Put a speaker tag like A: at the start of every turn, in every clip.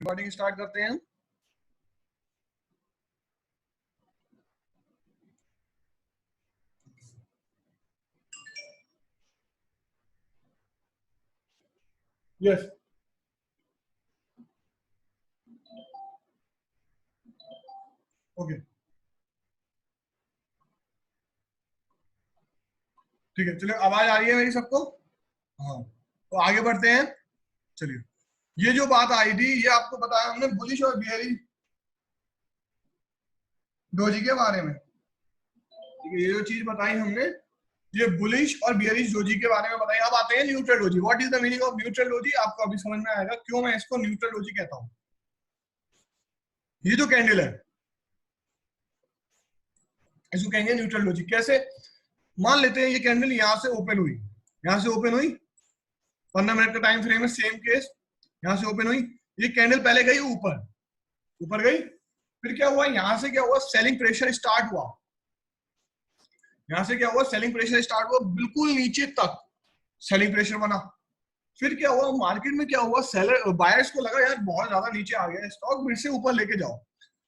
A: Recording start करते हैं। Yes okay ठीक है, चलिए आवाज आ रही है मेरी सबको? हाँ, तो आगे बढ़ते हैं। चलिए, ये जो बात आई थी ये आपको बताया हमने बुलिश और बियरिश डोजी के बारे में। ठीक है, ये जो चीज बताई हमने ये बुलिश और बियरिश डोजी के बारे में बताई। अब आते हैं neutral doji. What is the meaning of neutral doji? आपको अभी समझ में आएगा क्यों मैं इसको न्यूट्रल डोजी कहता हूँ। ये जो कैंडल है इसको कहेंगे न्यूट्रल डोजी। कैसे? मान लेते हैं ये कैंडल यहाँ से ओपन हुई, यहाँ से ओपन हुई, 15 मिनट का टाइम फ्रेम है, सेम केस। यहाँ से ओपन हुई, ये कैंडल पहले गई ऊपर, ऊपर गई, फिर क्या हुआ, यहाँ से क्या हुआ, सेलिंग प्रेशर स्टार्ट हुआ। यहाँ से क्या हुआ, सेलिंग प्रेशर स्टार्ट हुआ, बिल्कुल नीचे तक सेलिंग प्रेशर बना। फिर क्या हुआ, मार्केट में क्या हुआ, सेलर बायर्स को लगा यार बहुत ज्यादा नीचे आ गया स्टॉक, फिर से ऊपर लेके जाओ।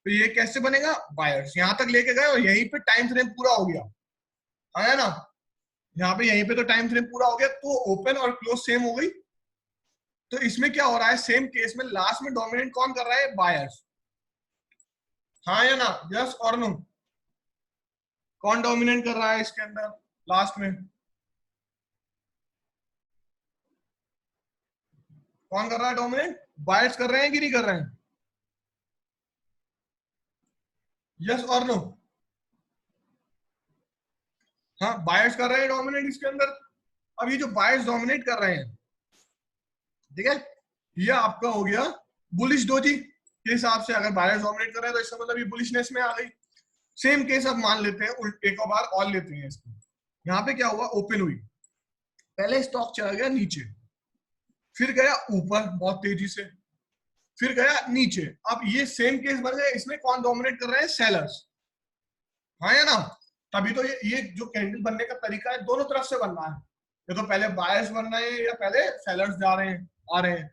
A: तो ये कैसे बनेगा, बायर्स यहाँ तक लेके गए और यहीं पे टाइम फ्रेम पूरा हो गया, आया ना, यहाँ पे यहीं पे तो टाइम फ्रेम पूरा हो गया, तो ओपन और क्लोज सेम हो गई। तो इसमें क्या हो रहा है, सेम केस में लास्ट में डोमिनेट कौन कर रहा है, बायर्स। हाँ या ना, यस और नो? कौन डोमिनेट कर रहा है इसके अंदर लास्ट में? कौन कर रहा है डोमिनेट? बायर्स कर रहे हैं कि नहीं कर रहे हैं? यस और नो? हाँ, बायर्स कर रहे हैं डोमिनेट इसके अंदर। अब ये जो बायर्स डोमिनेट कर रहे हैं, ठीक है, ये आपका हो गया बुलिश डोजी के हिसाब से। अगर बायर्स डोमिनेट कर रहे हैं तो इसका मतलब ये बुलिशनेस में आ गई। सेम केस अब मान लेते हैं, एक और बार और लेते हैं इसको। यहाँ पे क्या हुआ, ओपन हुई, पहले स्टॉक चला गया नीचे, फिर गया ऊपर बहुत तेजी से, फिर गया नीचे। अब ये सेम केस बन गया, इसमें कौन डोमिनेट कर रहे हैं, सेलर्स। हाँ या ना? तभी तो ये जो कैंडल बनने का तरीका है दोनों तरफ से बनना है, या तो पहले बायर्स बन रहे हैं या पहले सेलर्स जा रहे हैं, आ रहे हैं।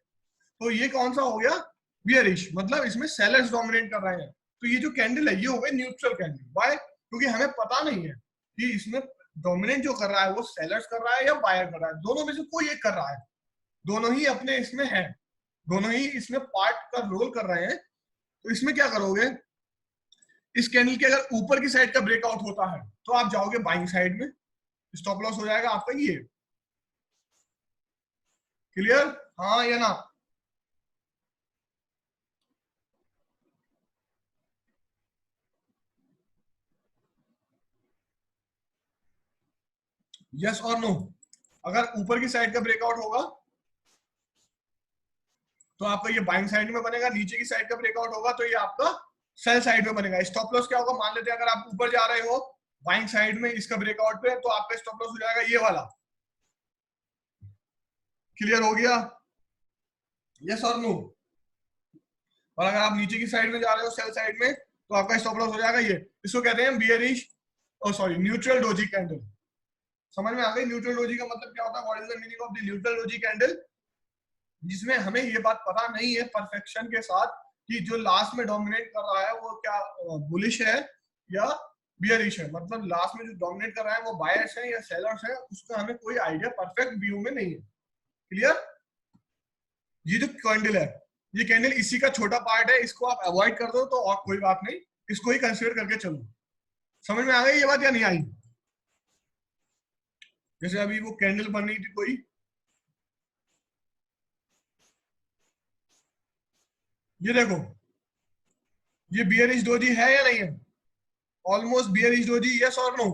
A: तो ये कौन सा हो गया, बियरिश, मतलब इसमें सेलर्स डोमिनेट कर रहे हैं। तो ये जो कैंडल है ये हो गई न्यूट्रल कैंडल। व्हाई? क्योंकि हमें पता नहीं है कि इसमें डोमिनेट जो कर रहा है वो सेलर्स कर रहा है या बायर कर रहा है, दोनों में से कोई एक कर रहा है, दोनों ही अपने इसमें है, दोनों ही इसमें पार्ट का रोल कर रहे हैं। तो इसमें क्या करोगे, इस कैंडल के अगर ऊपर की साइड का ब्रेकआउट होता है तो आप जाओगे बाइंग साइड में, स्टॉप लॉस हो जाएगा आपका ये। क्लियर? हाँ या ना? यस और नो? अगर ऊपर की साइड का ब्रेकआउट होगा तो आपका ये बाइंग साइड में बनेगा, नीचे की साइड का ब्रेकआउट होगा तो ये आपका सेल साइड में बनेगा। स्टॉप लॉस क्या होगा, मान लेते हैं अगर आप ऊपर जा रहे हो बाइंग साइड में इसका ब्रेकआउट पे, तो आपका स्टॉप लॉस हो जाएगा ये वाला। क्लियर हो गया? यस और नो? और अगर आप नीचे की साइड में जा रहे हो सेल साइड में तो आपका स्टॉप लॉस हो जाएगा ये। इसको कहते हैं बियरिश, ओ सॉरी, न्यूट्रल डोजी कैंडल। समझ में आ गई न्यूट्रल डोजी का मतलब क्या होता है, what is the meaning of the neutral doji candle? जिसमें हमें ये बात पता नहीं है परफेक्शन के साथ कि जो लास्ट में डोमिनेट कर रहा है वो क्या बुलिश है या बियरिश है, मतलब लास्ट में जो डोमिनेट कर रहा है वो बायर्स है या सेलर्स है, उसका हमें कोई आइडिया परफेक्ट व्यू में नहीं है। क्लियर? ये जो कैंडल है ये कैंडल इसी का छोटा पार्ट है, इसको आप अवॉइड कर दो तो और कोई बात नहीं, इसको ही कंसिडर करके चलो। समझ में आ गई ये बात या नहीं आई? जैसे अभी वो कैंडल बन रही थी कोई, ये देखो, ये बियरिश डोजी है या नहीं है, ऑलमोस्ट बियरिश डोजी, यस और no?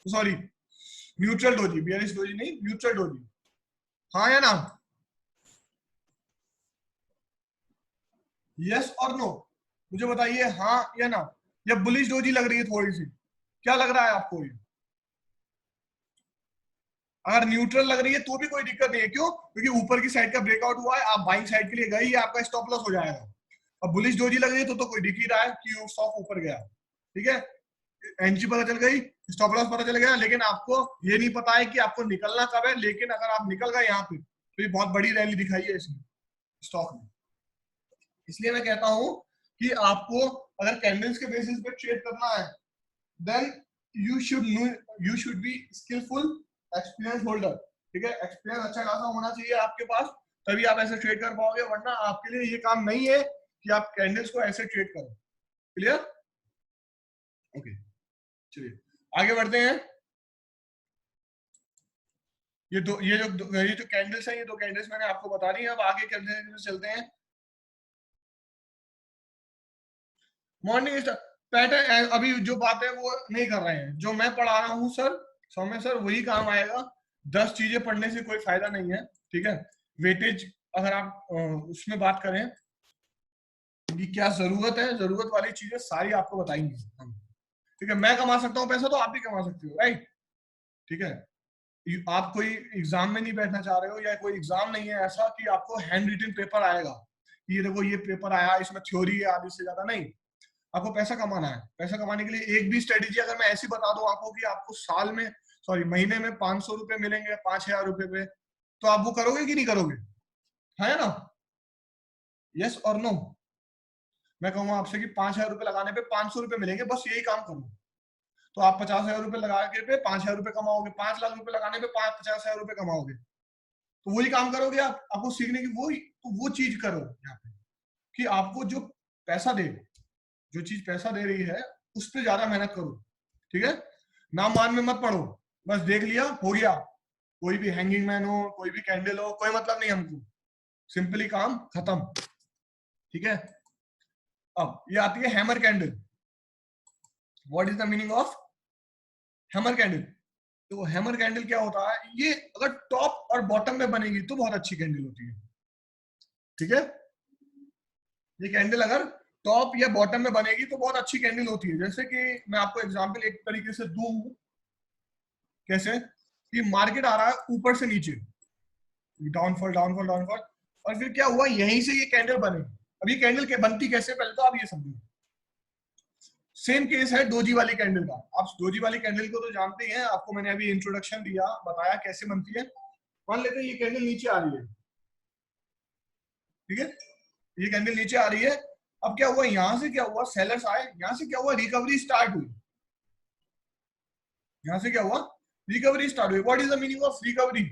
A: Sorry, neutral doji, bearish doji नहीं, न्यूट्रल डोजी। हाँ या ना? यस और नो? मुझे बताइए हाँ या ना? या बुलिश डोजी लग रही है थोड़ी सी? क्या लग रहा है आपको ये? अगर न्यूट्रल लग रही है तो भी कोई दिक्कत नहीं है, क्यों? क्योंकि ऊपर की साइड का ब्रेकआउट हुआ है, आप बाइंग साइड के लिए गए, आपका स्टॉप लॉस हो जाएगा। अब बुलिश डोजी लग रही है तो कोई दिख ही रहा है कि स्टॉक ऊपर गया, ठीक है, एनजी पता चल गई, स्टॉप लॉस पता चल गया, लेकिन आपको ये नहीं पता है कि आपको निकलना कब है। लेकिन अगर आप निकल गए यहाँ पे तो ये बहुत बड़ी रैली दिखाई है इसमें स्टॉक में। इसलिए मैं कहता हूं कि आपको अगर कैंडल्स के बेसिस पे ट्रेड करना है, then you should be skillful experience holder. ठीक है, एक्सपीरियंस अच्छा खासा होना चाहिए आपके पास, तभी आप ऐसे ट्रेड कर पाओगे, वरना आपके लिए ये काम नहीं है कि आप कैंडल्स को ऐसे ट्रेड करो। क्लियर? ओके, चलिए आगे बढ़ते हैं। ये जो कैंडल्स हैं, ये दो कैंडल्स मैंने आपको बता दी। अब आगे चलते हैं। मॉर्निंग पैटर्न अभी जो बात है वो नहीं कर रहे हैं, जो मैं पढ़ा रहा हूँ सर सौम्य सर, वही काम आएगा। 10 चीजें पढ़ने से कोई फायदा नहीं है। ठीक है, वेटेज अगर आप उसमें बात करें कि क्या जरूरत है, जरूरत वाली चीजें सारी आपको बताएंगे हम। ठीक है, मैं कमा सकता हूँ पैसा, तो आप भी कमा सकते हो, राइट? ठीक है, आप कोई एग्जाम में नहीं बैठना चाह रहे हो, या कोई एग्जाम नहीं है ऐसा कि आपको हैंड रिटन पेपर आएगा, ये देखो ये पेपर आया, इसमें थ्योरी है आधी से ज्यादा नहीं। आपको पैसा कमाना है। पैसा कमाने के लिए एक भी स्ट्रेटेजी अगर मैं ऐसी बता दूं आपको कि आपको साल में, सॉरी महीने में 500 रुपए मिलेंगे 5,000 रुपए पे, तो आप वो करोगे कि नहीं करोगे? है ना? यस और नो? मैं कहूंगा आपसे कि 5,000 रुपए लगाने पे 500 रुपए मिलेंगे, बस यही काम करो, तो आप 50,000 रुपए लगा के पे 5,000 रुपए कमाओगे। 5 लाख रुपए लगाने पे 50,000 रुपए कमाओगे। तो वही काम करोगे आप, आपको सीखने की वही, तो वो चीज करो यहाँ पे कि आपको जो पैसा दे, जो चीज पैसा दे रही है उस पर ज्यादा मेहनत करो। ठीक है, नाम मान में मत पढ़ो, बस देख लिया हो गया। कोई भी हैंगिंग मैन हो, कोई भी कैंडल हो, कोई मतलब नहीं हमको, सिंपली काम खत्म। ठीक है, अब ये आती है hammer candle. What is the meaning of hammer candle? तो हैमर कैंडल क्या होता है, ये अगर टॉप और बॉटम में बनेगी तो बहुत अच्छी कैंडल होती है। ठीक है, ये कैंडल अगर टॉप या बॉटम में बनेगी तो बहुत अच्छी कैंडल होती है। जैसे कि मैं आपको एग्जांपल एक तरीके से दूं, कैसे कि मार्केट आ रहा है ऊपर से नीचे, डाउनफॉल डाउनफॉल डाउनफॉल, और फिर क्या हुआ, यहीं से ये कैंडल बने। अब ये कैंडल के बनती कैसे, पहले तो आप ये समझो। सेम केस है डोजी वाली कैंडल का। आप डोजी वाली कैंडल को तो जानते हैं, आपको मैंने अभी इंट्रोडक्शन दिया, बताया कैसे बनती है। मान लेते हैं ये कैंडल नीचे आ रही है, ठीक है, ये कैंडल नीचे आ रही है। अब क्या हुआ, यहां से क्या हुआ, सेलर्स आए, यहां से क्या हुआ, रिकवरी स्टार्ट हुई। यहां से क्या हुआ, रिकवरी स्टार्ट हुई। What is the meaning of recovery?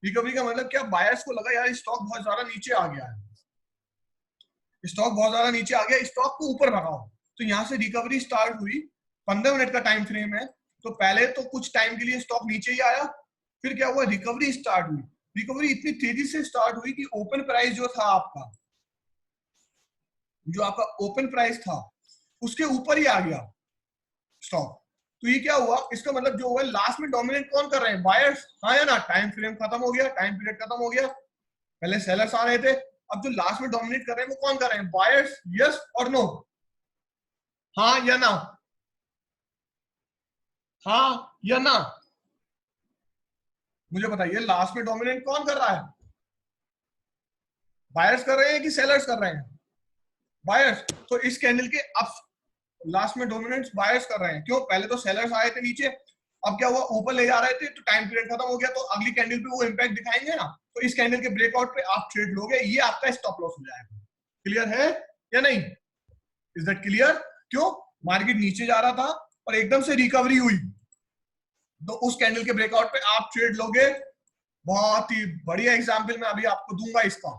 A: Recovery का मतलब क्या, बायर्स को लगा यार स्टॉक बहुत ज्यादा नीचे आ गया है, स्टॉक बहुत ज्यादा नीचे आ गया, स्टॉक को ऊपर भगाओ। तो यहाँ से रिकवरी स्टार्ट हुई। 15 मिनट का टाइम फ्रेम है, तो पहले तो कुछ टाइम के लिए स्टॉक नीचे ही आया, फिर क्या हुआ, रिकवरी स्टार्ट हुई। रिकवरी इतनी तेजी से स्टार्ट हुई कि ओपन प्राइस जो था आपका, जो आपका ओपन प्राइस था उसके ऊपर ही आ गया स्टॉक। तो ये क्या हुआ, इसका मतलब जो हुआ, लास्ट में डोमिनेट कौन कर रहे हैं, बायर्स, हाँ या ना? टाइम फ्रेम खत्म हो गया, टाइम पीरियड खत्म हो गया, पहले सेलर्स आ रहे थे, अब जो लास्ट में डोमिनेट कर रहे हैं वो कौन कर रहे हैं, बायर्स। यस और नो? हाँ या ना? हाँ या ना? मुझे बताइए, लास्ट में डोमिनेट कौन कर रहा है, बायर्स कर रहे हैं कि सेलर्स कर रहे हैं? बायर्स। तो इस कैंडल के अब लास्ट में डोमिनेंट्स बायर्स कर रहे हैं, क्यों, पहले तो सेलर्स आए थे नीचे, अब क्या हुआ, ऊपर ले जा रहे थे, तो टाइम पीरियड खत्म हो गया, तो अगली कैंडल पे वो इंपैक्ट दिखाएंगे ना, तो इस कैंडल के ब्रेकआउट पे आप ट्रेड लोगे, ये आपका स्टॉप लॉस हो जाएगा। क्लियर है या नहीं? Is that clear? क्यों, मार्केट नीचे जा रहा था और एकदम से रिकवरी हुई, तो उस कैंडल के ब्रेकआउट पे आप ट्रेड लोगे। बहुत ही बढ़िया एग्जाम्पल मैं अभी आपको दूंगा इसका।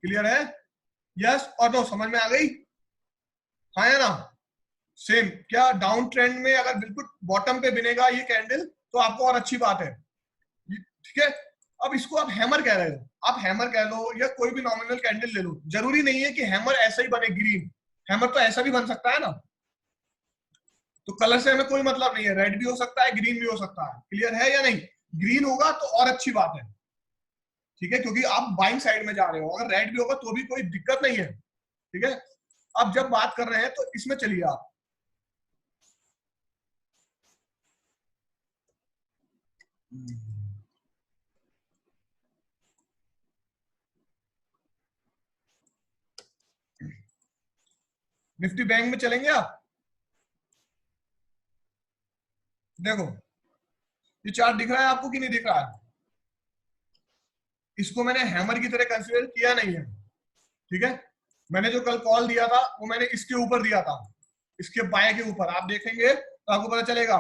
A: क्लियर है? यस और नो? समझ में आ गई? हाँ या ना? सेम क्या, डाउन ट्रेंड में अगर बिल्कुल बॉटम पे बनेगा ये कैंडल तो आपको और अच्छी बात है, ठीक है। अब इसको आप हैमर कह रहे हो, आप हैमर कह लो या कोई भी नॉमिनल कैंडल ले लो, जरूरी नहीं है कि हैमर ऐसा ही बने ग्रीन, हैमर तो ऐसा भी बन सकता है ना। तो कलर से हमें कोई मतलब नहीं है, रेड भी हो सकता है, ग्रीन भी हो सकता है। क्लियर है या नहीं? ग्रीन होगा तो और अच्छी बात है, ठीक है, क्योंकि आप बाइंग साइड में जा रहे हो। अगर रेड भी होगा तो भी कोई दिक्कत नहीं है, ठीक है। अब जब बात कर रहे हैं तो इसमें चलिए आप, निफ्टी बैंक में चलेंगे आप। देखो ये चार्ट दिख रहा है आपको कि नहीं दिख रहा है? इसको मैंने हैमर की तरह कंसीडर किया नहीं है, ठीक है। मैंने जो कल कॉल दिया था वो मैंने इसके ऊपर दिया था, इसके बाय के ऊपर। आप देखेंगे तो आपको पता चलेगा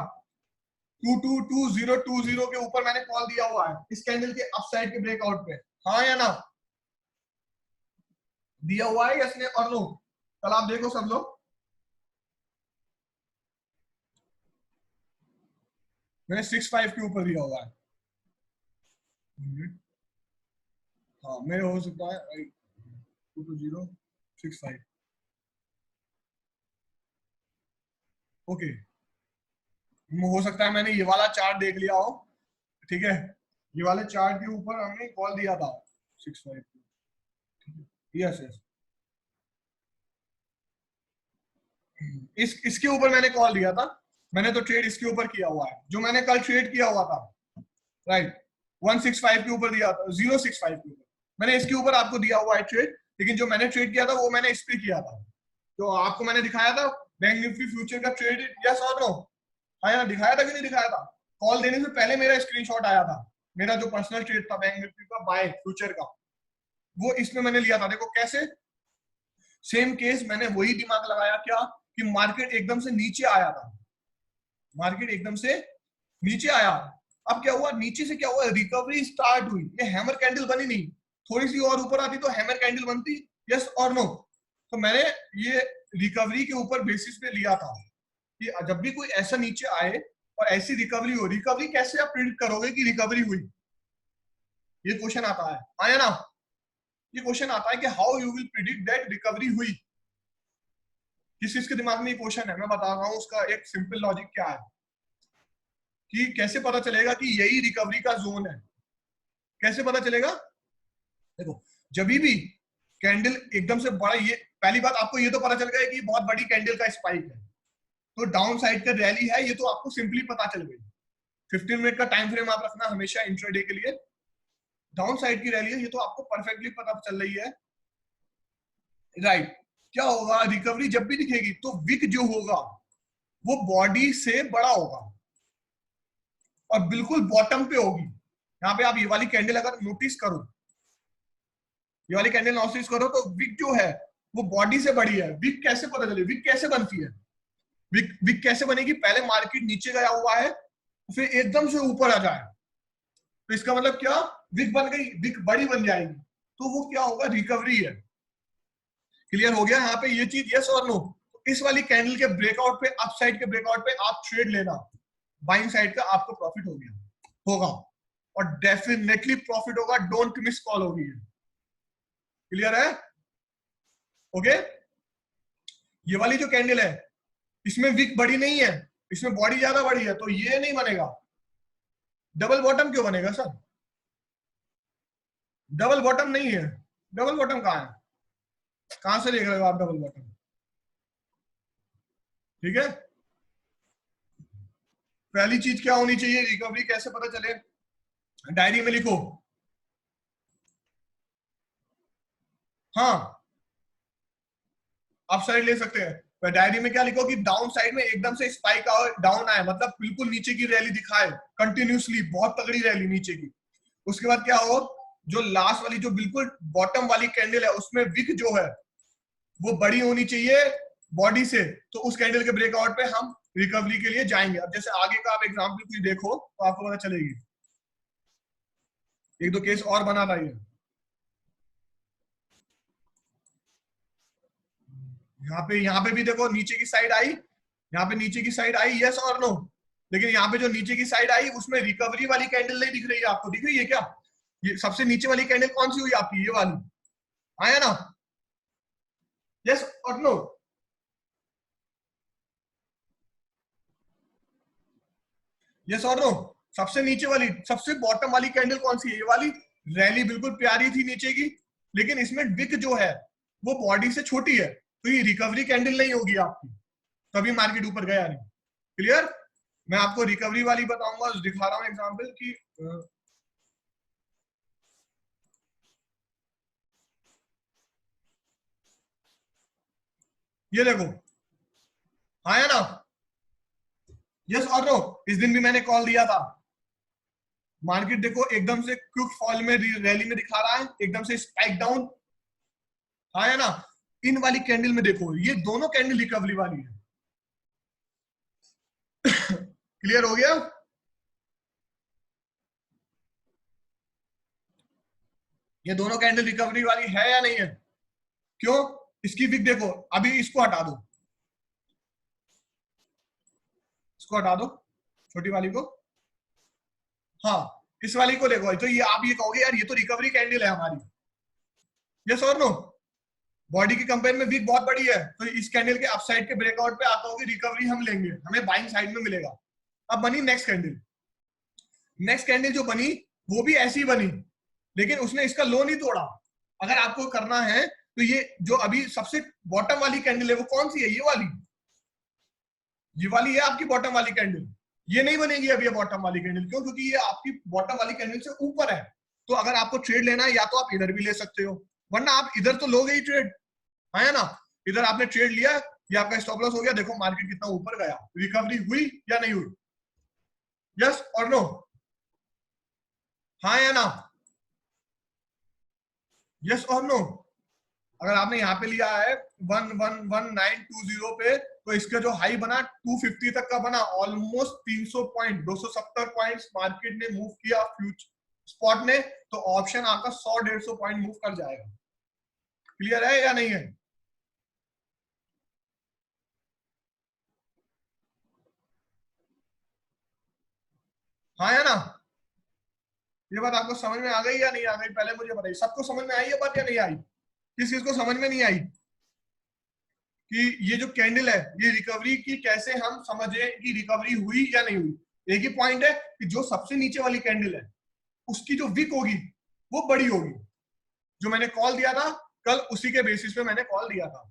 A: 222020 के ऊपर मैंने कॉल दिया हुआ है इस कैंडल के अपसाइड के ब्रेकआउट पे। हाँ या ना? दिया हुआ है यस और नो? कल आप देखो सब लोग, मैंने 65 के ऊपर दिया हुआ है। हाँ मेरे हो सकता है 22065। ओके, हो सकता है मैंने ये वाला चार्ट देख लिया हो, ठीक है, ये वाले चार्ट के ऊपर हमने कॉल दिया था 65। यस यस, इसके ऊपर मैंने कॉल दिया था। मैंने तो ट्रेड इसके ऊपर किया हुआ है, जो मैंने कल ट्रेड किया हुआ था, राइट। 165 के ऊपर दिया था, 065 के ऊपर मैंने इसके ऊपर आपको दिया हुआ है ट्रेड। लेकिन जो मैंने ट्रेड किया था वो मैंने इस पे किया था, तो आपको मैंने दिखाया था बैंक निफ्टी फ्यूचर का ट्रेड। यस और नो? हाँ यार, दिखाया था कि नहीं दिखाया था? कॉल देने से पहले मेरा स्क्रीनशॉट आया था, मेरा जो पर्सनल ट्रेड था बैंक निफ्टी का बाय फ्यूचर का, वो इसमें मैंने लिया था। देखो कैसे सेम केस, मैंने वही दिमाग लगाया क्या कि मार्केट एकदम से नीचे आया था, मार्केट एकदम से नीचे आया। अब क्या हुआ, नीचे से क्या हुआ, रिकवरी स्टार्ट हुई, ये हैमर कैंडल बनी नहीं, थोड़ी सी और ऊपर आती तो हैमर कैंडल बनती। यस और नो? तो मैंने ये रिकवरी के ऊपर बेसिस पे लिया था कि जब भी कोई ऐसा नीचे आए और ऐसी रिकवरी हो, रिकवरी कैसे आप प्रिडिक्ट करोगे कि रिकवरी हुई? ये क्वेश्चन आता है, आया ना? ये क्वेश्चन आता है कि how you will predict that recovery हुई। किस किसके दिमाग में ये क्वेश्चन है, मैं बता रहा हूं उसका एक सिंपल लॉजिक क्या है कि कैसे पता चलेगा कि यही रिकवरी का जोन है। कैसे पता चलेगा? देखो, जब भी कैंडल एकदम से बड़ा, ये पहली बात आपको ये तो पता चल गया कि बहुत बड़ी कैंडल का स्पाइक है, तो डाउन साइड का रैली है, ये तो आपको सिंपली पता चल गई। 15 मिनट का टाइम फ्रेम आप रखना हमेशा इंट्राडे के लिए, डाउन साइड की रैली है, ये तो आपको परफेक्टली पता चल रही है, राइट। क्या होगा, रिकवरी जब भी दिखेगी तो विक जो होगा वो बॉडी से बड़ा होगा और बिल्कुल बॉटम पे होगी। यहाँ पे आप ये वाली कैंडल अगर नोटिस करो, ये वाली कैंडल नोटिस करो तो विक जो है वो बॉडी से बड़ी है। विक कैसे पता चले, विक कैसे बनती है? विक कैसे बनेगी, पहले मार्केट नीचे गया हुआ है फिर एकदम से ऊपर आ जाए, तो इसका मतलब क्या, विक बन गई, विक बड़ी बन जाएगी, तो वो क्या होगा, रिकवरी है। क्लियर हो गया यहाँ पे ये चीज, यस और नो? इस वाली कैंडल के ब्रेकआउट पे, अप साइड के ब्रेकआउट पे आप ट्रेड लेना, बाइंग साइड का आपको प्रॉफिट हो गया होगा, और डेफिनेटली प्रॉफिट होगा, डोंट मिस कॉल होगी। क्लियर है? ओके, ये वाली जो कैंडल है इसमें विक बड़ी नहीं है, इसमें बॉडी ज्यादा बड़ी है, तो ये नहीं बनेगा। डबल बॉटम क्यों बनेगा सर? डबल बॉटम नहीं है, डबल बॉटम कहाँ है, कहां से देख रहे हो आप डबल बॉटम? ठीक है, पहली चीज क्या होनी चाहिए, रिकवरी कैसे पता चले, डायरी में लिखो। हाँ, अप साइड ले सकते हैं, पर डायरी में क्या लिखो कि डाउन साइड में एकदम से स्पाइक डाउन आए, मतलब बिल्कुल नीचे की रैली दिखाए कंटिन्यूसली, बहुत तगड़ी रैली नीचे की। उसके बाद क्या हो, जो लास्ट वाली, जो बिल्कुल बॉटम वाली कैंडल है उसमें विक जो है वो बड़ी होनी चाहिए बॉडी से, तो उस कैंडल के ब्रेकआउट पे हम रिकवरी के लिए जाएंगे। अब जैसे आगे का आप एग्जाम्पल कुछ देखो तो आपको पता चलेगी, एक दो केस और बना था ये। यहाँ पे भी देखो नीचे की साइड आई, यहाँ पे नीचे की साइड आई, यस और नो? लेकिन यहाँ पे जो नीचे की साइड आई उसमें रिकवरी वाली कैंडल नहीं दिख रही है आपको, दिख रही है क्या? ये सबसे नीचे वाली कैंडल कौन सी हुई आपकी, ये वाली, आया ना? यस और नो? यस और नो? सबसे नीचे वाली, सबसे बॉटम वाली कैंडल कौन सी है, ये वाली। रैली बिल्कुल प्यारी थी नीचे की, लेकिन इसमें विक जो है वो बॉडी से छोटी है, तो ये रिकवरी कैंडल नहीं होगी आपकी, तभी मार्केट ऊपर गया नहीं। क्लियर? मैं आपको रिकवरी वाली बताऊंगा, दिखा रहा हूं एग्जांपल कि ये देखो, आया ना? यस और नो? इस दिन भी मैंने कॉल दिया था, मार्केट देखो एकदम से क्विक फॉल में, रैली में दिखा रहा है, एकदम से स्पाइक डाउन, आया ना? इन वाली कैंडल में देखो, ये दोनों कैंडल रिकवरी वाली है। क्लियर हो गया? ये दोनों कैंडल रिकवरी वाली है या नहीं है? क्यों? इसकी विक देखो, अभी इसको हटा दो, इसको हटा दो, छोटी वाली को। हाँ, इस वाली को देखो, तो ये आप ये कहोगे यार ये तो रिकवरी कैंडल है हमारी, यस और नो? बॉडी की कंपेयर में वीक बहुत बड़ी है, तो इस कैंडल के अपसाइड के ब्रेकआउट पे आता होगी रिकवरी हम लेंगे, हमें बाइंग साइड में मिलेगा। अब बनी नेक्स्ट कैंडल, नेक्स्ट कैंडल जो बनी वो भी ऐसी बनी, लेकिन उसने इसका लो नहीं तोड़ा। अगर आपको करना है तो ये जो अभी सबसे बॉटम वाली कैंडल है वो कौन सी है? ये वाली, ये वाली है आपकी बॉटम वाली कैंडल। ये नहीं बनेगी अभी ये बॉटम वाली कैंडल, क्यों? क्योंकि ये आपकी बॉटम वाली कैंडल से ऊपर है। तो अगर आपको ट्रेड लेना है या तो आप इधर भी ले सकते हो, वरना आप इधर तो लोगे ही ट्रेड, है ना? इधर आपने ट्रेड लिया, ये आपका स्टॉप लॉस हो गया, देखो मार्केट कितना ऊपर गया, रिकवरी हुई या नहीं हुई? यस और नो? हाँ या ना? यस और नो? अगर आपने यहाँ पे लिया है 111920 पे, तो इसका जो हाई बना 250 तक का बना, ऑलमोस्ट 300 पॉइंट, 270 पॉइंट्स मार्केट ने मूव किया फ्यूचर स्पॉट ने, तो ऑप्शन आपका 100-150 पॉइंट मूव कर जाएगा। क्लियर है या नहीं है? हाँ या ना? ये बात आपको समझ में आ गई या नहीं आ गई? पहले मुझे बताइए, सबको समझ में आई ये बात या नहीं आई? किस चीज को समझ में नहीं आई? कि ये जो कैंडल है ये रिकवरी की कैसे हम समझे कि रिकवरी हुई या नहीं हुई? एक ही पॉइंट है कि जो सबसे नीचे वाली कैंडल है उसकी जो विक होगी वो बड़ी होगी। जो मैंने कॉल दिया था कल, उसी के बेसिस पे मैंने कॉल दिया था,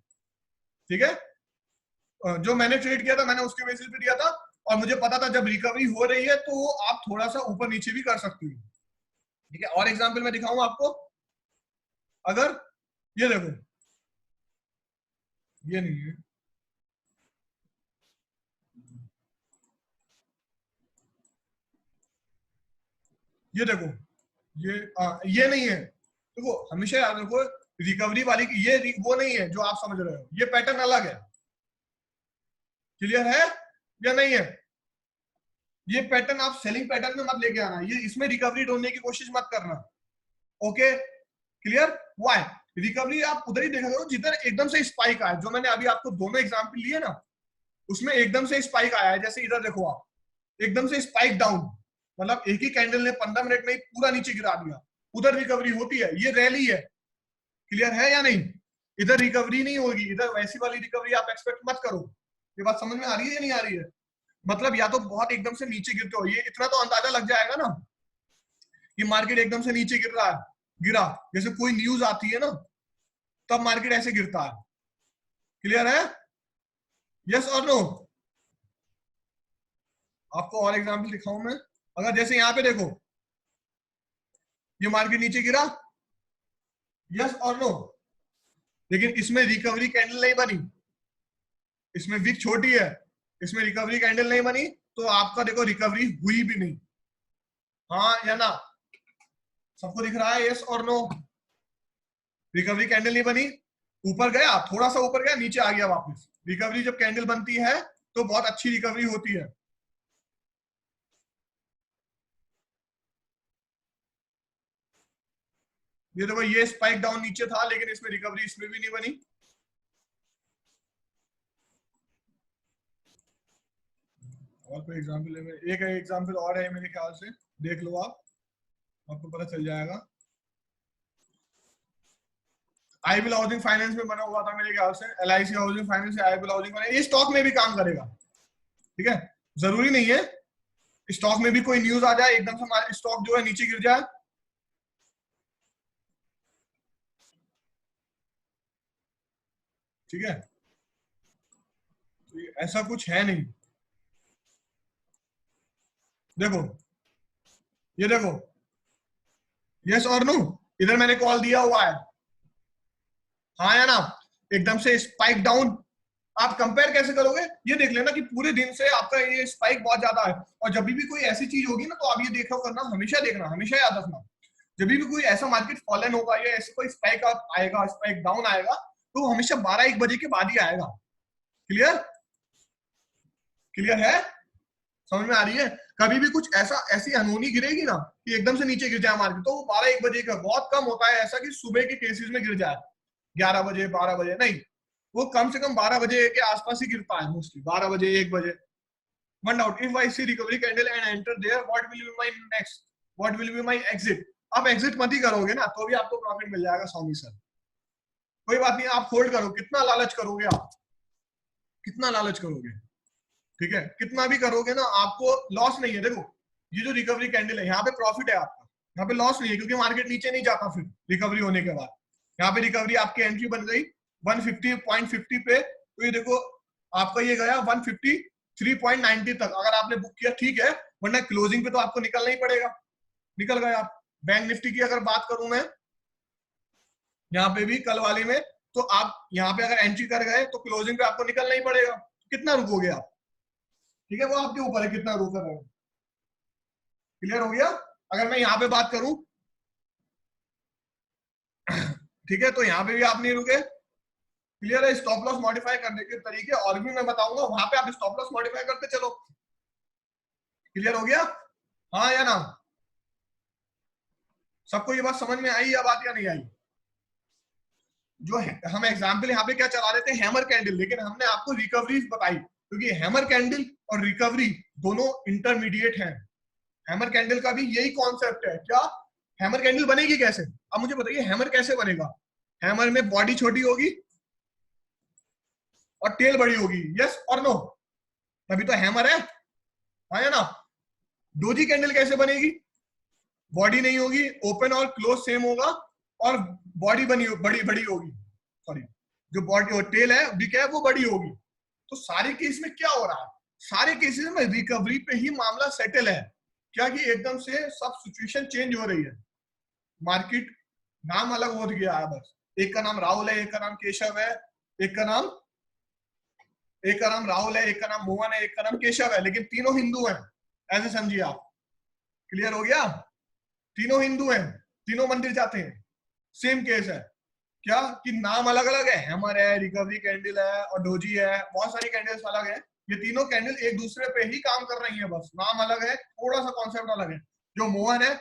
A: ठीक है? जो मैंने ट्रेड किया था मैंने उसके बेसिस पे दिया था, और मुझे पता था जब रिकवरी हो रही है तो आप थोड़ा सा ऊपर नीचे भी कर सकते हो, ठीक है? और एग्जांपल मैं दिखाऊं आपको, अगर ये देखो, ये नहीं है, ये देखो, ये नहीं है। देखो हमेशा याद रखो, रिकवरी वाली ये वो नहीं है जो आप समझ रहे हो, ये पैटर्न अलग है। क्लियर है या नहीं है? ये पैटर्न आप सेलिंग पैटर्न में मत लेके आना, ये इसमें रिकवरी ढूंढने की कोशिश मत करना। Okay, clear? व्हाई? रिकवरी आप उधर ही देखा करो जिधर एकदम से स्पाइक आया, जो मैंने अभी आपको दोनों एग्जांपल लिए ना, उसमें एकदम से स्पाइक आया है। जैसे इधर देखो आप, एकदम से स्पाइक डाउन, मतलब एक ही कैंडल ने 15 मिनट में ही पूरा नीचे गिरा दिया, उधर रिकवरी होती है, ये रैली है। क्लियर है या नहीं? इधर रिकवरी नहीं होगी, इधर वैसी वाली रिकवरी आप एक्सपेक्ट मत करो। ये बात समझ में आ रही है या नहीं आ रही है? मतलब या तो बहुत एकदम से नीचे गिरते हो, ये इतना तो अंदाजा लग जाएगा ना कि मार्केट एकदम से नीचे गिर रहा है, गिरा, जैसे कोई न्यूज आती है ना तब मार्केट ऐसे गिरता है। क्लियर है? यस और नो? आपको और एग्जांपल दिखाऊं मैं, अगर जैसे यहाँ पे देखो ये मार्केट नीचे गिरा, यस और नो? लेकिन इसमें रिकवरी कैंडल नहीं बनी, इसमें विक छोटी है, इसमें रिकवरी कैंडल नहीं बनी, तो आपका देखो रिकवरी हुई भी नहीं। हाँ या ना? सबको दिख रहा है यस और नो? रिकवरी कैंडल नहीं बनी, ऊपर गया, थोड़ा सा ऊपर गया, नीचे आ गया वापस। रिकवरी जब कैंडल बनती है तो बहुत अच्छी रिकवरी होती है। ये देखो ये स्पाइक डाउन नीचे था, लेकिन इसमें रिकवरी इसमें भी नहीं बनी। और कोई एग्जांपल है? एक एग्जांपल और है मेरे ख्याल से, देख लो आप, आपको पता चल जाएगा। आईबीएल हाउसिंग फाइनेंस में बना हुआ था मेरे ख्याल से, एलआईसी हाउसिंग फाइनेंस से आईबीएल हाउसिंग फाइनेंस, ये स्टॉक में भी काम करेगा, ठीक है? जरूरी नहीं है स्टॉक में भी कोई न्यूज आ जाए एकदम से स्टॉक जो है नीचे गिर जाए। ठीक है, तो ऐसा कुछ है नहीं। देखो, ये देखो, यस और नो? इधर मैंने कॉल दिया हुआ है, हाँ या ना? एकदम से स्पाइक डाउन, आप कंपेयर कैसे करोगे? ये देख लेना कि पूरे दिन से आपका ये स्पाइक बहुत ज्यादा है, और जब भी कोई ऐसी चीज होगी ना तो आप ये देखो करना, हमेशा देखना, हमेशा याद रखना, जब भी कोई ऐसा मार्केट फॉलन होगा या ऐसे कोई स्पाइक अप आएगा, स्पाइक डाउन आएगा, तो वो हमेशा 12-1 बजे के बाद ही आएगा। क्लियर? क्लियर है? समझ में आ रही है? कभी भी कुछ ऐसी अनहोनी गिरेगी ना कि एकदम से नीचे गिर जाए मार्केट, तो वो 12-1 बजे का, बहुत कम होता है ऐसा कि सुबह के केसेस में गिर जाए 11 बजे 12 बजे, नहीं, वो कम से कम 12 बजे के आसपास ही गिरता है मोस्टली, 12 बजे 1 बजे। One doubt, if I see recovery candle and enter there, what will be my next, what will be my exit. आप एग्जिट मत ही करोगे ना तो भी आपको प्रॉफिट मिल जाएगा स्वामी सर, कोई बात नहीं, आप होल्ड करो। कितना लालच करोगे आप, कितना लालच करोगे, ठीक है, कितना भी करोगे ना आपको लॉस नहीं है। देखो ये जो रिकवरी कैंडल है यहाँ पे प्रॉफिट है आपका, यहाँ पे लॉस नहीं है क्योंकि मार्केट नीचे नहीं जाता फिर रिकवरी होने के बाद। यहाँ पे रिकवरी आपकी एंट्री बन गई 150.50 पे, तो ये देखो आपका ये गया 153.90 तक, अगर आपने बुक किया ठीक है, वरना क्लोजिंग पे तो आपको निकलना ही पड़ेगा, निकल गए आप। बैंक निफ्टी की अगर बात करूं मैं यहाँ पे भी कल वाली में, तो आप यहाँ पे अगर एंट्री कर गए तो क्लोजिंग पे आपको निकलना ही पड़ेगा, कितना रुकोगे आप, ठीक है, वो आपके ऊपर है कितना रुक रहे हो। क्लियर हो गया? अगर मैं यहाँ पे बात करूं, ठीक है, तो यहाँ पे भी आप नहीं रुके। क्लियर है? स्टॉप लॉस मॉडिफाई करने के तरीके और भी मैं बताऊंगा, वहां पे आप स्टॉप लॉस मॉडिफाई करते चलो। क्लियर हो गया? हाँ या ना? सबको ये बात समझ में आई या बात या नहीं आई? जो हम एग्जाम्पल यहाँ पे क्या चला रहे थे, हैमर कैंडल, लेकिन हमने आपको रिकवरी बताई क्योंकि हैमर कैंडल और रिकवरी दोनों इंटरमीडिएट हैं। हैमर कैंडल का भी यही कॉन्सेप्ट है। क्या हैमर कैंडल बनेगी कैसे? अब मुझे बताइए हैमर कैसे बनेगा? हैमर में बॉडी छोटी होगी और टेल बड़ी होगी, यस और नो, तभी तो हैमर है, हाँ या ना? डोजी कैंडल कैसे बनेगी? बॉडी नहीं होगी, ओपन और क्लोज सेम होगा और बॉडी बड़ी बड़ी होगी, सॉरी, जो बॉडी और टेल है भी क्या है वो बड़ी होगी। तो सारे केस में क्या हो रहा है, सारे केसेस में रिकवरी पे ही मामला सेटल है। क्या कि एकदम से सब सिचुएशन चेंज हो रही है, मार्केट नाम अलग हो गया है, बस एक का नाम राहुल है, एक का नाम केशव है, एक का नाम राहुल है, एक का नाम मोहन है, एक का नाम केशव है, लेकिन तीनों हिंदू हैं, ऐसे समझिए आप। क्लियर हो गया? तीनों हिंदू हैं, तीनों मंदिर जाते हैं, सेम केस है। क्या कि नाम अलग अलग है, हैमर है, रिकवरी कैंडल है और डोजी है, बहुत सारी कैंडल्स अलग है। ये तीनों कैंडल एक दूसरे पे ही काम कर रही है, बस नाम अलग है, थोड़ा सा कॉन्सेप्ट अलग है। जो मोहन है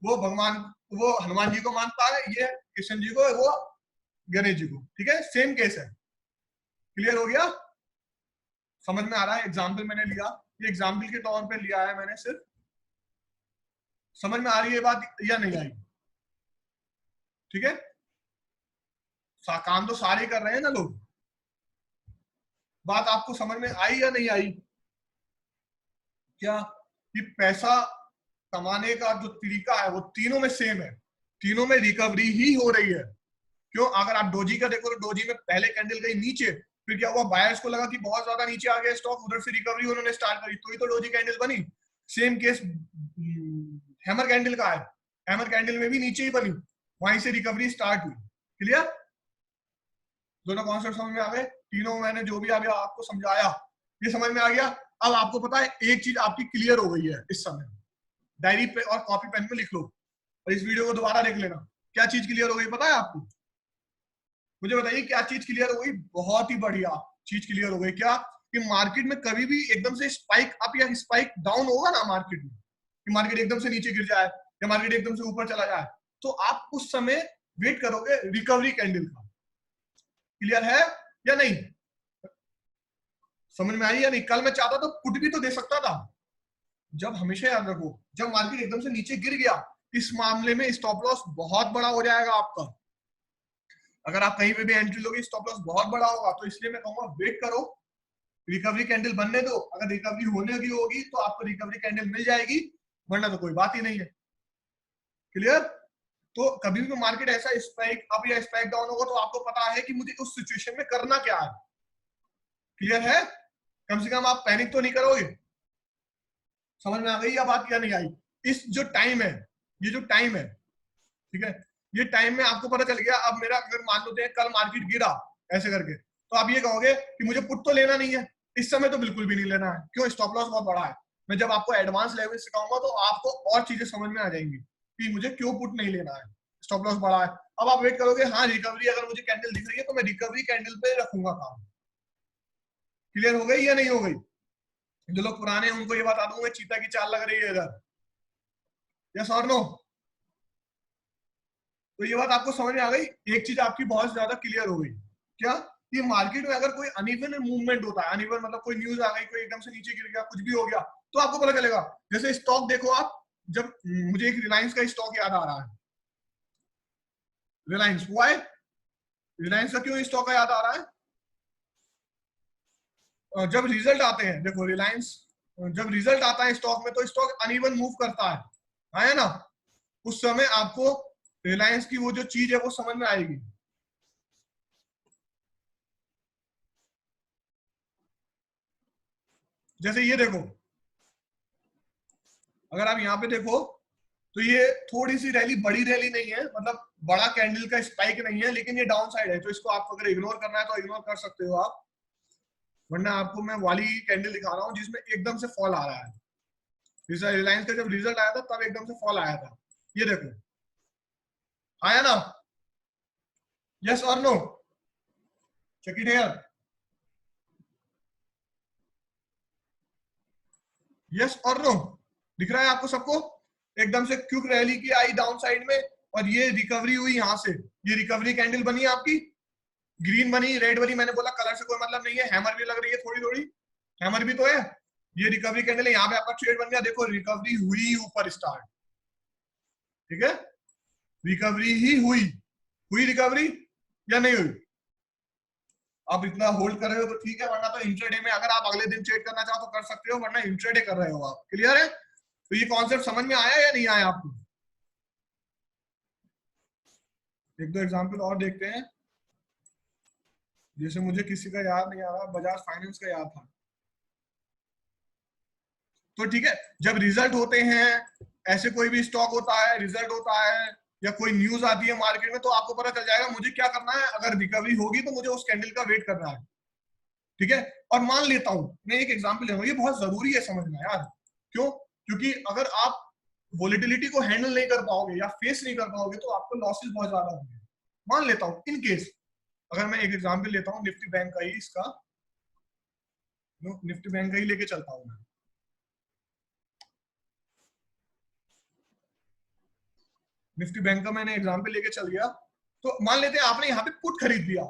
A: वो भगवान, वो हनुमान जी को मानता है, ये कृष्ण जी को, वो गणेश जी को, ठीक है, सेम केस है। क्लियर हो गया? समझ में आ रहा है? एग्जाम्पल मैंने लिया, ये एग्जाम्पल के तौर पे लिया है मैंने सिर्फ। समझ में आ रही है बात या नहीं आई? ठीक है, काम तो सारे कर रहे हैं ना लोग। बात आपको समझ में आई या नहीं आई? क्या कि पैसा कमाने का जो तरीका है वो तीनों में सेम है, तीनों में रिकवरी ही हो रही है। क्यों? अगर आप डोजी का देखो तो डोजी में पहले कैंडल गई नीचे, फिर क्या हुआ, बायर्स को लगा कि बहुत ज्यादा नीचे आ गया स्टॉक, उधर से रिकवरी उन्होंने स्टार्ट करी, तो ही तो डोजी कैंडल बनी। सेम केस हैमर कैंडल का है, हैमर कैंडल में भी नीचे ही बनी, वहीं से रिकवरी स्टार्ट हुई। क्लियर? दोनों कॉन्सेप्ट समझ में आ गए? तीनों मैंने जो भी अभी आपको समझाया ये समझ में आ गया। अब आपको पता है एक चीज आपकी क्लियर हो गई है, इस समय डायरी पे और कॉपी पेन पे लिख लो और इस वीडियो को दोबारा देख लेना। क्या चीज क्लियर हो गई पता है आपको? मुझे बताइए क्या चीज क्लियर हो गई? बहुत ही बढ़िया चीज क्लियर हो गई। क्या कि मार्केट में कभी भी एकदम से स्पाइक अप या स्पाइक डाउन होगा ना मार्केट में, कि मार्केट एकदम से नीचे गिर जाए या मार्केट एकदम से ऊपर चला जाए, तो आप उस समय वेट करोगे रिकवरी कैंडल का। क्लियर है या नहीं? समझ में आई या नहीं? कल मैं चाहता तो पुट भी तो दे सकता था। जब हमेशा याद रखो, जब मार्केट एकदम से नीचे गिर गया, इस मामले में स्टॉप लॉस बहुत बड़ा हो जाएगा आपका। अगर आप कहीं पे भी एंट्री लोगे स्टॉप लॉस बहुत बड़ा होगा, तो इसलिए मैं कहूंगा वेट करो, रिकवरी कैंडल बनने दो। अगर रिकवरी होने की होगी तो आपको रिकवरी कैंडल मिल जाएगी, वरना तो कोई बात ही नहीं है। क्लियर? तो कभी भी मार्केट ऐसा स्पाइक अप या स्पाइक डाउन होगा तो आपको पता है कि मुझे उस सिचुएशन में करना क्या है। क्लियर है? कम से कम आप पैनिक तो नहीं करोगे। समझ में आ गई या बात क्या नहीं आई? इस जो टाइम है, ये जो टाइम है, ठीक है, ये टाइम में आपको पता चल गया। अब मेरा अगर मान लो कल मार्केट गिरा ऐसे करके, तो आप ये कहोगे कि मुझे पुट तो लेना नहीं है, इस समय तो बिल्कुल भी नहीं लेना है। क्यों? स्टॉप लॉस बहुत बड़ा है। मैं जब आपको एडवांस लेवल सिखाऊंगा तो आपको और चीजें समझ में आ जाएंगी कि मुझे क्यों पुट नहीं लेना है। स्टॉप लॉस बढ़ा है। अब आप वेट करोगे, हाँ रिकवरी अगर मुझे कैंडल दिख रही है तो मैं रिकवरी कैंडल पे रखूंगा काम। क्लियर हो गई या नहीं हो गई? जो लोग पुराने हैं उनको ये बता दूंगा चीता की चाल लग रही है इधर, यस और नो? तो ये बात आपको समझ में आ गई। एक चीज आपकी बहुत ज्यादा क्लियर हो गई, क्या? कि मार्केट में अगर कोई अनइवन मूवमेंट होता है, अनइवन मतलब कोई न्यूज आ गई, कोई एकदम से नीचे गिर गया, कुछ भी हो गया, तो आपको पता चलेगा। जैसे स्टॉक देखो आप, जब मुझे एक रिलायंस का स्टॉक याद आ रहा है, रिलायंस, वाई रिलायंस का क्यों स्टॉक का याद आ रहा है? जब रिजल्ट आते हैं, देखो रिलायंस जब रिजल्ट आता है स्टॉक में तो स्टॉक अनइवन मूव करता है ना? उस समय आपको रिलायंस की वो जो चीज है वो समझ में आएगी। जैसे ये देखो, अगर आप यहाँ पे देखो तो ये थोड़ी सी रैली, बड़ी रैली नहीं है, मतलब बड़ा कैंडल का स्पाइक नहीं है, लेकिन ये डाउन साइड है, तो इसको आपको अगर इग्नोर करना है तो इग्नोर कर सकते हो आप, वरना आपको मैं वाली कैंडल दिखा रहा हूँ जिसमें एकदम से फॉल आ रहा है। रिलायंस का जब रिजल्ट आया था तब एकदम से फॉल आया था, ये देखो आया ना? यस और no? Check it here, yes और नो? दिख रहा है आपको सबको? एकदम से क्विक रैली की आई डाउन साइड में, और ये रिकवरी हुई यहाँ से, ये रिकवरी कैंडल बनी आपकी, ग्रीन बनी, रेड बनी, मैंने बोला कलर से कोई मतलब नहीं है, हैमर भी लग रही है थोड़ी थोड़ी, हैमर भी तो है, ये रिकवरी कैंडल है, यहाँ पे आपका ट्रेड बन गया, देखो रिकवरी हुई ऊपर स्टार्ट, ठीक है? रिकवरी ही हुई रिकवरी या नहीं हुई? आप इतना होल्ड कर रहे हो तो ठीक है, वरना तो इंट्राडे में अगर आप अगले दिन ट्रेड करना चाहो तो कर सकते हो, वरना इंट्राडे कर रहे हो आप। क्लियर है? तो ये कॉन्सेप्ट समझ में आया या नहीं आया आपको? एक दो एग्जांपल और देखते हैं। जैसे मुझे किसी का याद नहीं आ रहा, बजाज फाइनेंस का याद था। तो ठीक है, जब रिजल्ट होते हैं, ऐसे कोई भी स्टॉक होता है, रिजल्ट होता है या कोई न्यूज आती है मार्केट में, तो आपको पता चल जाएगा मुझे क्या करना है। अगर रिकवरी होगी तो मुझे उस कैंडल का वेट करना है, ठीक है? और मान लेता हूं, मैं एक एग्जांपल ले रहा हूं, ये बहुत जरूरी है समझना यार। क्यों? क्योंकि अगर आप वोलेटिलिटी को हैंडल नहीं कर पाओगे या फेस नहीं कर पाओगे तो आपको लॉसेस बहुत ज्यादा होंगे। मान लेता हूं इन केस, अगर मैं एक एग्जांपल लेता हूं निफ्टी बैंक का ही, इसका निफ्टी बैंक का ही लेके चलता हूं मैं। निफ्टी बैंक का मैंने एग्जांपल लेके चल गया, तो मान लेते हैं आपने यहाँ पे पुट खरीद लिया,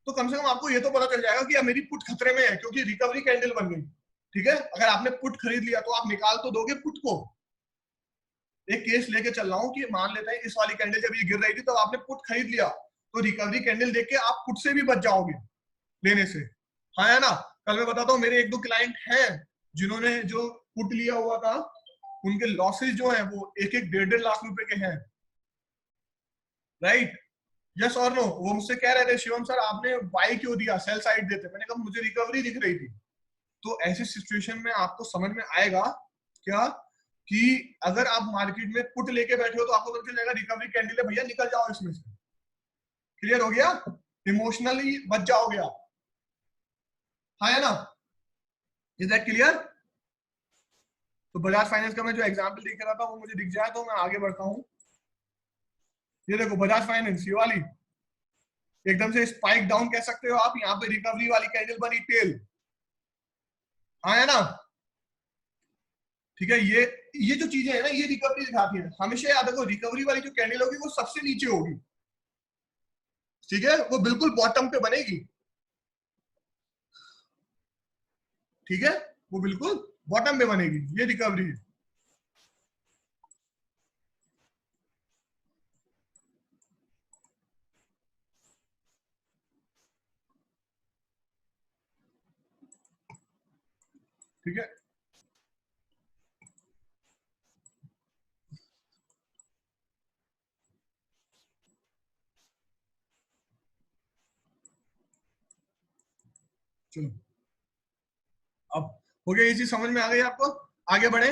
A: तो कम से कम आपको ये तो पता चल जाएगा कि मेरी पुट खतरे में है क्योंकि रिकवरी कैंडल बन गई, ठीक है? अगर आपने पुट खरीद लिया तो आप निकाल तो दोगे पुट को। एक केस लेके चल रहा हूँ कि मान लेते हैं इस वाली कैंडल जब ये गिर रही थी तो आपने पुट खरीद लिया, तो रिकवरी कैंडल देख के आप पुट से भी बच जाओगे लेने से, हाँ है ना? कल मैं बताता हूँ, मेरे एक दो क्लाइंट हैं जिन्होंने जो पुट लिया हुआ था, उनके लॉसेस जो है वो एक एक 1.5 लाख रुपए के हैं, राइट? यस और नो? वो मुझसे कह रहे थे शिवम सर आपने बाई क्यों दिया, सेल साइड देते। मैंने कहा मुझे रिकवरी दिख रही थी। तो ऐसी सिचुएशन में आपको समझ में आएगा क्या कि अगर आप मार्केट में पुट लेके बैठे हो तो आपको पता चल जाएगा रिकवरी कैंडल है भैया, निकल जाओ इसमें से। क्लियर हो गया? इमोशनली बच जाओगे आप, हाँ है ना? Is that clear? तो बजाज फाइनेंस का मैं जो एग्जांपल देख रहा था वो मुझे दिख जाए तो मैं आगे बढ़ता हूँ। ये देखो बजाज फाइनेंस, ये वाली एकदम से स्पाइक डाउन कह सकते हो आप, यहाँ पे रिकवरी वाली कैंडल बनी टेल, हाँ है ना? ठीक है, ये जो चीजें है ना ये रिकवरी दिखाती है। हमेशा याद रखो रिकवरी वाली जो कैंडल होगी वो सबसे नीचे होगी, ठीक है? वो बिल्कुल बॉटम पे बनेगी, ठीक है? वो बिल्कुल बॉटम पे बनेगी, ये रिकवरी है। ठीक है, चलो अब हो गया, ये चीज समझ में आ गई आपको? आगे बढ़े,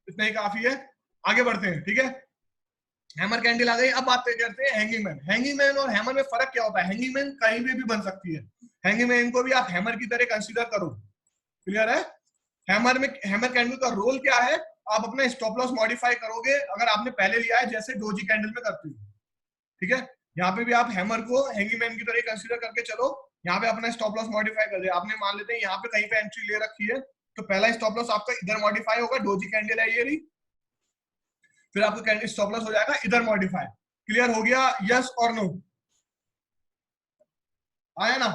A: इतना ही काफी है, आगे बढ़ते हैं, ठीक है? हैमर कैंडल आ गई, अब बात करते हैं हैंगिंग मैन। हैंगिंग मैन और हैमर में फर्क क्या होता है? हैंगिंग मैन कहीं भी बन सकती है, हैंगिंग मैन को भी आप हैमर की तरह कंसीडर करो। क्लियर है? हैमर में, हैमर कैंडल का रोल क्या है? आप अपना स्टॉप लॉस मॉडिफाई करोगे अगर आपने पहले लिया है, जैसे डोजी कैंडल में करते हो, ठीक है। यहाँ पे भी आप हैमर को हैंगी मैन की तरह कंसीडर करके चलो। यहाँ पे अपना स्टॉप लॉस मॉडिफाई कर दिया आपने, मान लेते हैं यहाँ पे कहीं पे एंट्री ले रखी है, तो पहला स्टॉप लॉस आपका इधर मॉडिफाई होगा, डोजी कैंडल है ये रही, फिर आपका स्टॉप लॉस हो जाएगा इधर मॉडिफाई। क्लियर हो गया, यस और नो? आया ना?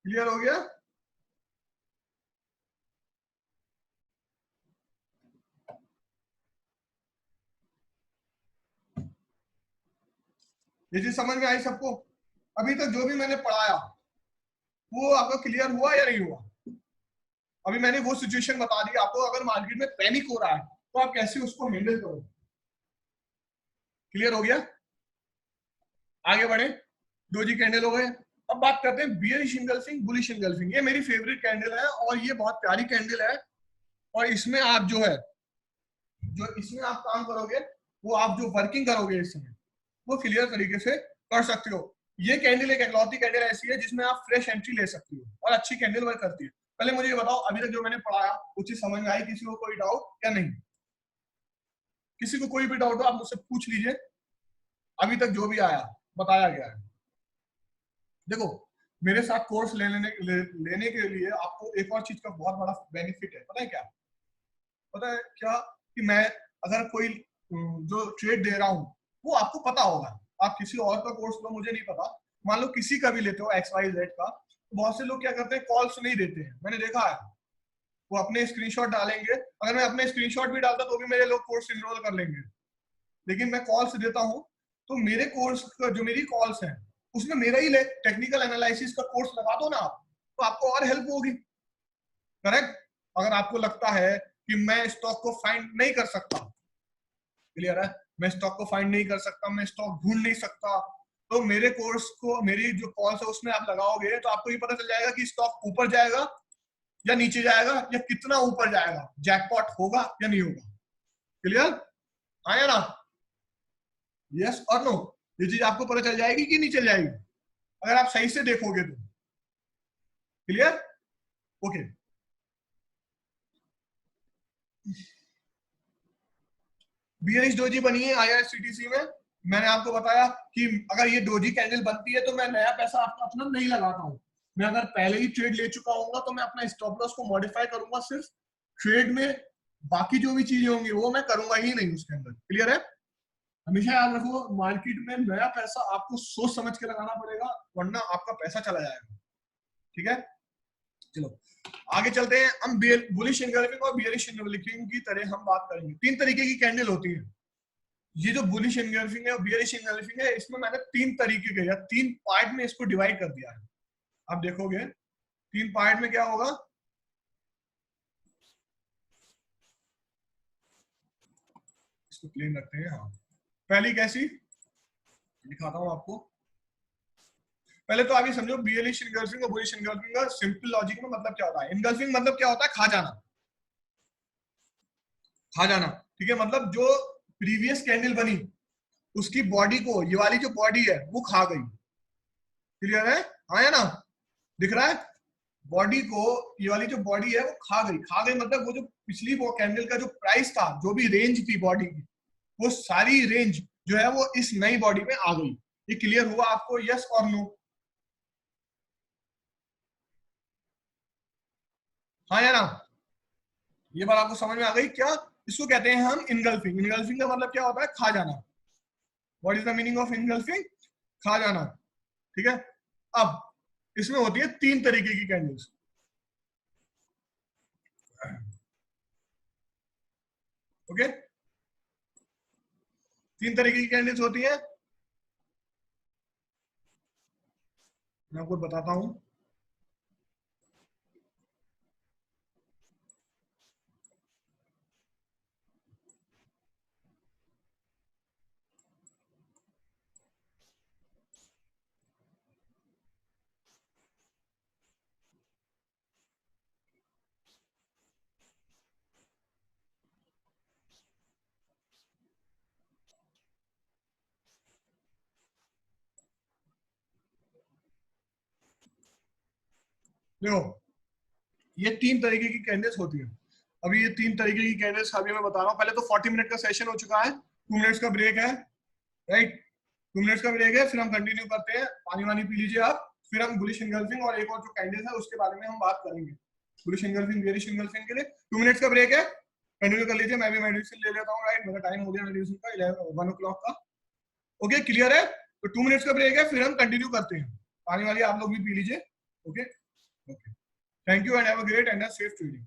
A: क्लियर हो गया? ये चीज समझ में आई सबको? अभी तक जो भी मैंने पढ़ाया वो आपको क्लियर हुआ या नहीं हुआ? अभी मैंने वो सिचुएशन बता दी आपको, अगर मार्केट में पैनिक हो रहा है तो आप कैसे उसको हैंडल करो। क्लियर हो गया? आगे बढ़े। डोजी कैंडल हो गए। अब बात करते हैं बियरिश इंगल्फिंग, बुलिश इंगल्फिंग। ये मेरी फेवरेट कैंडल है और ये बहुत प्यारी कैंडल है। और इसमें आप जो है, जो इसमें आप काम करोगे, वो आप जो वर्किंग करोगे इसमें, वो क्लियर तरीके से कर सकते हो। ये कैंडल एक इकलौती कैंडल ऐसी है जिसमें आप फ्रेश एंट्री ले सकते हो और अच्छी कैंडल वर्क करती है। पहले मुझे ये बताओ, अभी तक जो मैंने पढ़ाया वो चीज समझ में आई? किसी को कोई डाउट या नहीं? किसी को कोई भी डाउट हो आप मुझसे पूछ लीजिए। अभी तक जो भी आया बताया गया है। देखो, मेरे साथ कोर्स लेने के लिए आपको एक और चीज का बहुत बड़ा बेनिफिट है, पता है क्या? पता है क्या? कि मैं अगर कोई जो ट्रेड दे रहा हूँ वो आपको पता होगा। आप किसी और का कोर्स लो, मुझे नहीं पता, मान लो किसी का भी लेते हो एक्स वाई जेड का, तो बहुत से लोग क्या करते हैं, कॉल्स नहीं देते हैं, मैंने देखा है। वो अपने स्क्रीनशॉट डालेंगे, अगर मैं अपने स्क्रीनशॉट भी डालता तो भी मेरे लोग कोर्स इनरोल कर लेंगे, लेकिन मैं कॉल्स देता हूँ। तो मेरे कोर्स का जो मेरी कॉल्स हैं उसमें मेरा ही टेक्निकल एनालिसिस का कोर्स लगा दो ना आप, तो आपको और हेल्प होगी। करेक्ट? अगर आपको लगता है कि मैं स्टॉक को फाइंड नहीं कर सकता, क्लियर है, मैं स्टॉक को फाइंड नहीं कर सकता, मैं स्टॉक ढूंढ नहीं सकता, तो मेरे कोर्स को, मेरी जो कॉल्स है उसमें आप लगाओगे तो आपको ये पता चल जाएगा कि स्टॉक ऊपर जाएगा या नीचे जाएगा, या कितना ऊपर जाएगा, जैकपॉट होगा या नहीं होगा। क्लियर? आया ना? यस और नो? ये चीज आपको पता चल जाएगी कि नहीं चल जाएगी, अगर आप सही से देखोगे तो। क्लियर? ओके। बीएच डोजी बनी है आईआरसीटीसी में। मैंने आपको बताया कि अगर ये डोजी कैंडल बनती है तो मैं नया पैसा आपका अपना नहीं लगाता हूँ। मैं अगर पहले ही ट्रेड ले चुका हूँ तो मैं अपना स्टॉप लॉस को मॉडिफाई करूंगा सिर्फ ट्रेड में, बाकी जो भी चीजें होंगी वो मैं करूंगा ही नहीं उसके अंदर। क्लियर है? हमेशा याद रखो, मार्केट में नया पैसा आपको सोच समझ के लगाना पड़ेगा, वरना आपका पैसा चला जाएगा। ठीक है, चलो आगे चलते हैं। हम बुलिश एंगल्फिंग और बियरिश एंगल्फिंग की तरह हम बात करेंगे। तीन तरीके की कैंडल होती है। ये जो बुलिश एंगल्फिंग है और बियरिश एंगल्फिंग है, इसमें मैंने तीन तरीके के या तीन पार्ट में इसको डिवाइड कर दिया है। आप देखोगे तीन पार्ट में क्या होगा। इसको प्लेन रखते हैं। हाँ, पहली कैसी दिखाता हूं आपको। पहले तो आप ये समझो, बियरिश एंगल्फिंग और बुलिश एंगल्फिंग का सिंपल लॉजिक में मतलब क्या होता है। एंगल्फिंग मतलब क्या होता है? खा जाना। खा जाना, ठीक है, मतलब जो प्रीवियस कैंडल बनी उसकी बॉडी को, ये वाली जो बॉडी है वो खा गई। क्लियर है? आया ना? दिख रहा है? बॉडी को, ये वाली जो बॉडी है वो खा गई। खा गई मतलब वो जो पिछली वो कैंडल का जो प्राइस था, जो भी रेंज थी बॉडी की, वो सारी रेंज जो है वो इस नई बॉडी में आ गई। ये क्लियर हुआ आपको? यस और नो? हाँ या ना? ये बात आपको समझ में आ गई क्या? इसको कहते हैं हम इनगल्फिंग। इनगल्फिंग का मतलब क्या होता है? खा जाना। What is the meaning of engulfing? खा जाना। ठीक है। अब इसमें होती है तीन तरीके की कैंडल्स। ओके, तीन तरीके की कैंडल्स होती है। मैं आपको बताता हूं। देखो ये 3 तरीके की कैंडल्स होती है। अभी ये 3 तरीके की कैंडल्स अभी मैं बता रहा हूँ। पहले तो 40 मिनट का सेशन हो चुका है, 2 मिनट्स का ब्रेक है, राइट। 2 मिनट्स का ब्रेक है, फिर हम कंटिन्यू करते हैं। पानी वानी पी लीजिए आप, फिर हम बुलिश इंगल्फिंग और एक और जो कैंडल्स है उसके बारे में हम बात करेंगे। बुलिश इंगल्फिंग, बेरिश इंगल्फिंग के लिए 2 मिनट्स का ब्रेक है, कंटिन्यू कर लीजिए। मैं भी मेडिसिन ले लेता हूँ, राइट। मेरा टाइम हो गया मेडिसिन का 1 o'clock का। ओके, क्लियर है? तो 2 मिनट्स का ब्रेक है, फिर हम कंटिन्यू करते हैं। पानी वाली आप लोग भी पी लीजिए। Okay okay, thank you and have a great and a safe trading.